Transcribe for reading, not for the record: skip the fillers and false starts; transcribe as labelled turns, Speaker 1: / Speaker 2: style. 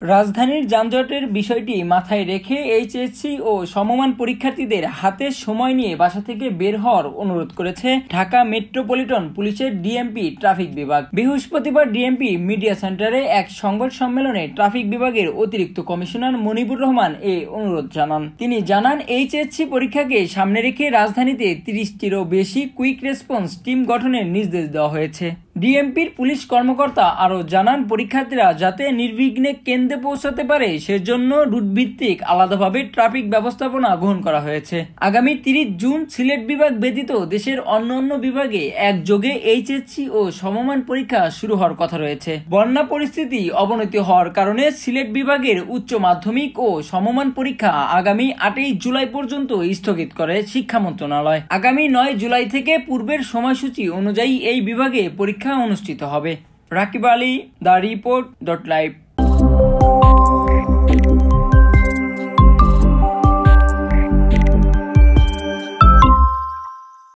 Speaker 1: রাজধানীর যানজটের বিষয়টি মাথায় রেখে এইচএসসি ও সমমান পরীক্ষার্থীদের হাতে সময় নিয়ে বাসা থেকে বের হওয়ার অনুরোধ করেছে ঢাকা মেট্রোপলিটন পুলিশের ডিএমপি ট্রাফিক বিভাগ। বৃহস্পতিবার ডিএমপি মিডিয়া সেন্টারে এক সংবাদ সম্মেলনে ট্রাফিক বিভাগের অতিরিক্ত কমিশনার মনিবুর রহমান এ অনুরোধ জানান। তিনি জানান, এইচএসসি পরীক্ষাকে সামনে রেখে রাজধানীতে 30টিরও বেশি কুইক রেসপন্স টিম গঠনের নির্দেশ দেওয়া হয়েছে। ডিএমপির পুলিশ কর্মকর্তা আরও জানান, পরীক্ষার্থীরা যাতে নির্বিঘ্নে কেন্দ্রে পৌঁছাতে পারে সেজন্য রুটভিত্তিক আলাদাভাবে ট্রাফিক ব্যবস্থাপনা গ্রহণ করা হয়েছে। আগামী 30 জুন সিলেট বিভাগ ব্যতীত দেশের অন্যান্য বিভাগে একযোগে এইচএসসি ও সমমান পরীক্ষা শুরু হওয়ার কথা রয়েছে। বন্যা পরিস্থিতি অবনতি হওয়ার কারণে সিলেট বিভাগের উচ্চ মাধ্যমিক ও সমমান পরীক্ষা আগামী 8 জুলাই পর্যন্ত স্থগিত করে শিক্ষা মন্ত্রণালয়। আগামী 9 জুলাই থেকে পূর্বের সময়সূচি অনুযায়ী এই বিভাগে পরীক্ষা অনুষ্ঠিত হবে। রাকিব আলী, দ্য রিপোর্ট.লাইভ।